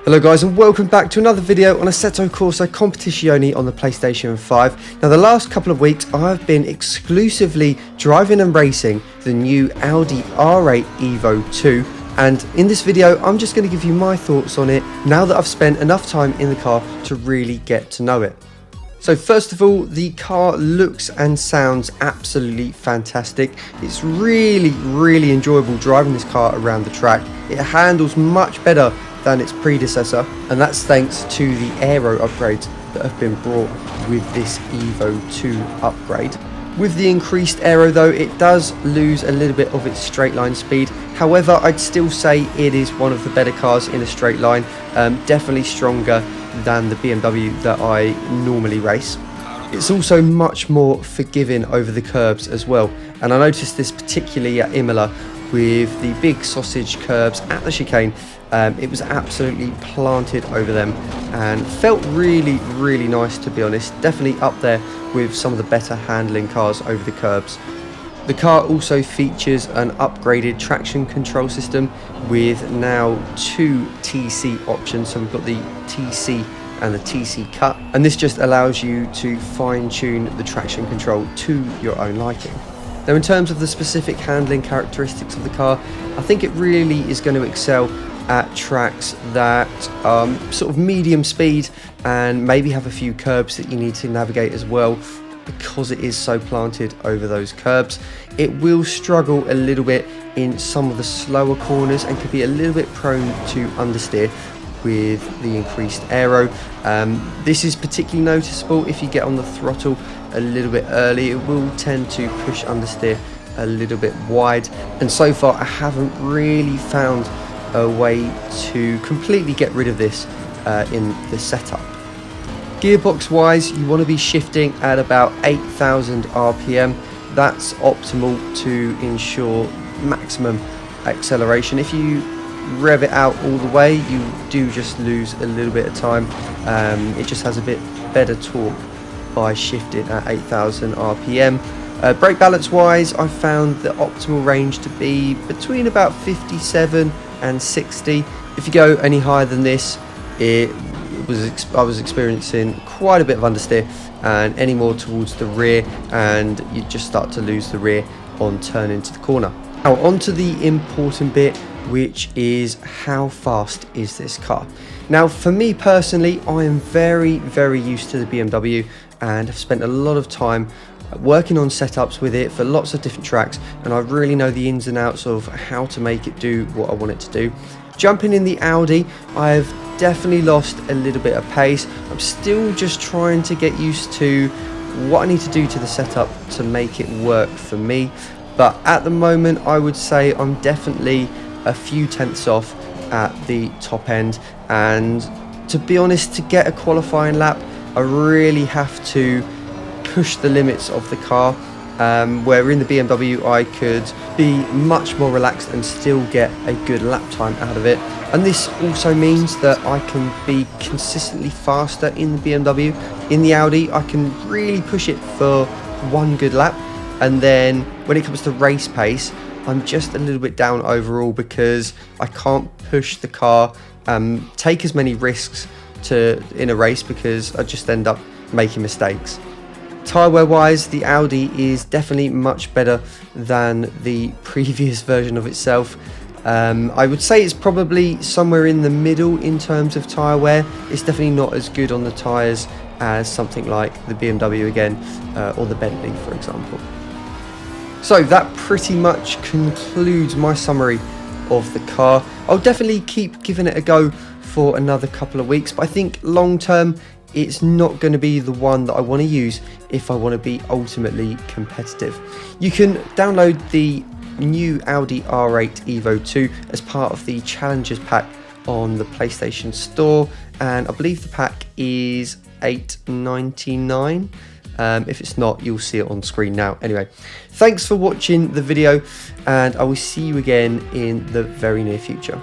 Hello guys, and welcome back to another video on Assetto Corsa Competizione on the PlayStation 5. Now the last couple of weeks I've been exclusively driving and racing the new Audi R8 Evo 2, and in this video I'm just going to give you my thoughts on it now that I've spent enough time in the car to really get to know it. So first of all, the car looks and sounds absolutely fantastic. It's really enjoyable driving this car around the track. It handles much better than its predecessor, and that's thanks to the aero upgrades that have been brought with this Evo 2 upgrade. With the increased aero though, it does lose a little bit of its straight line speed. However, I'd still say it is one of the better cars in a straight line, definitely stronger than the BMW that I normally race. It's also much more forgiving over the curbs as well, and I noticed this particularly at Imola with the big sausage curbs at the chicane. It was absolutely planted over them and felt really nice, to be honest. Definitely up there with some of the better handling cars over the curbs. The car also features an upgraded traction control system with now two TC options. So we've got the TC and the TC cut, and this just allows you to fine-tune the traction control to your own liking. Now in terms of the specific handling characteristics of the car, I think it really is going to excel at tracks that sort of medium speed and maybe have a few curbs that you need to navigate as well, because it is so planted over those curbs. It will struggle a little bit in some of the slower corners and could be a little bit prone to understeer with the increased aero. This is particularly noticeable if you get on the throttle a little bit early. It will tend to push understeer a little bit wide, and so far I haven't really found a way to completely get rid of this in the setup. Gearbox wise, you want to be shifting at about 8,000 RPM. That's optimal to ensure maximum acceleration. If you rev it out all the way, you do just lose a little bit of time. It just has a bit better torque by shifting at 8,000 RPM. Brake balance wise, I found the optimal range to be between about 57 and 60. If you go any higher than this, I was experiencing quite a bit of understeer, and any more towards the rear and you just start to lose the rear on turning to the corner. Now onto the important bit, which is how fast is this car. Now for me personally, I am very used to the BMW and have spent a lot of time working on setups with it for lots of different tracks, and I really know the ins and outs of how to make it do what I want it to do. Jumping in the Audi, I've definitely lost a little bit of pace. I'm still just trying to get used to what I need to do to the setup to make it work for me, but at the moment I would say I'm definitely a few tenths off at the top end, and to be honest, to get a qualifying lap I really have to push the limits of the car, where in the BMW I could be much more relaxed and still get a good lap time out of it. And this also means that I can be consistently faster in the BMW. In the Audi I can really push it for one good lap, and then when it comes to race pace I'm just a little bit down overall because I can't push the car, take as many risks in a race, because I just end up making mistakes. Tyre wear wise, the Audi is definitely much better than the previous version of itself. I would say it's probably somewhere in the middle in terms of tyre wear. It's definitely not as good on the tyres as something like the BMW again, or the Bentley for example. So that pretty much concludes my summary of the car. I'll definitely keep giving it a go for another couple of weeks, but I think long term it's not going to be the one that I want to use if I want to be ultimately competitive. You can download the new Audi R8 Evo 2 as part of the Challengers pack on the PlayStation Store, and I believe the pack is $8.99. If it's not, you'll see it on screen now. Anyway, thanks for watching the video, and I will see you again in the very near future.